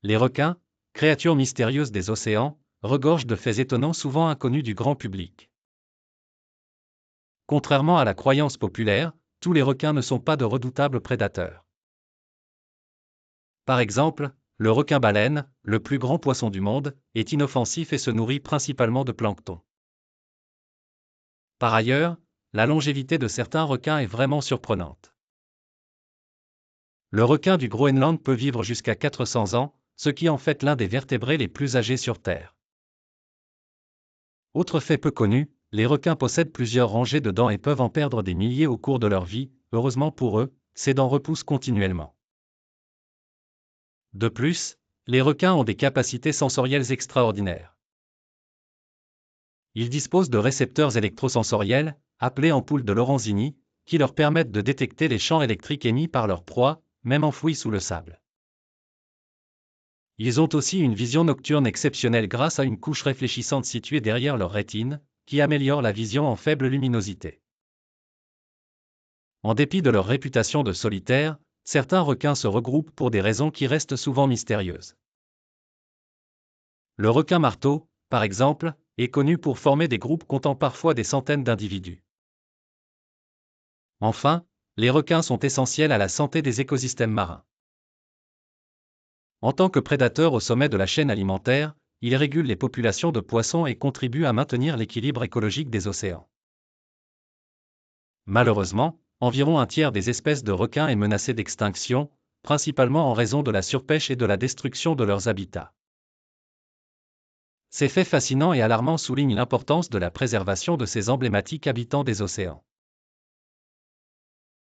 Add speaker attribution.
Speaker 1: Les requins, créatures mystérieuses des océans, regorgent de faits étonnants souvent inconnus du grand public. Contrairement à la croyance populaire, tous les requins ne sont pas de redoutables prédateurs. Par exemple, le requin-baleine, le plus grand poisson du monde, est inoffensif et se nourrit principalement de plancton. Par ailleurs, la longévité de certains requins est vraiment surprenante. Le requin du Groenland peut vivre jusqu'à 400 ans, ce qui en fait l'un des vertébrés les plus âgés sur Terre. Autre fait peu connu, les requins possèdent plusieurs rangées de dents et peuvent en perdre des milliers au cours de leur vie. Heureusement pour eux, ces dents repoussent continuellement. De plus, les requins ont des capacités sensorielles extraordinaires. Ils disposent de récepteurs électrosensoriels, appelés ampoules de Lorenzini, qui leur permettent de détecter les champs électriques émis par leur proie, même enfouis sous le sable. Ils ont aussi une vision nocturne exceptionnelle grâce à une couche réfléchissante située derrière leur rétine, qui améliore la vision en faible luminosité. En dépit de leur réputation de solitaires, certains requins se regroupent pour des raisons qui restent souvent mystérieuses. Le requin-marteau, par exemple, est connu pour former des groupes comptant parfois des centaines d'individus. Enfin, les requins sont essentiels à la santé des écosystèmes marins. En tant que prédateurs au sommet de la chaîne alimentaire, ils régulent les populations de poissons et contribuent à maintenir l'équilibre écologique des océans. Malheureusement, environ un tiers des espèces de requins est menacé d'extinction, principalement en raison de la surpêche et de la destruction de leurs habitats. Ces faits fascinants et alarmants soulignent l'importance de la préservation de ces emblématiques habitants des océans.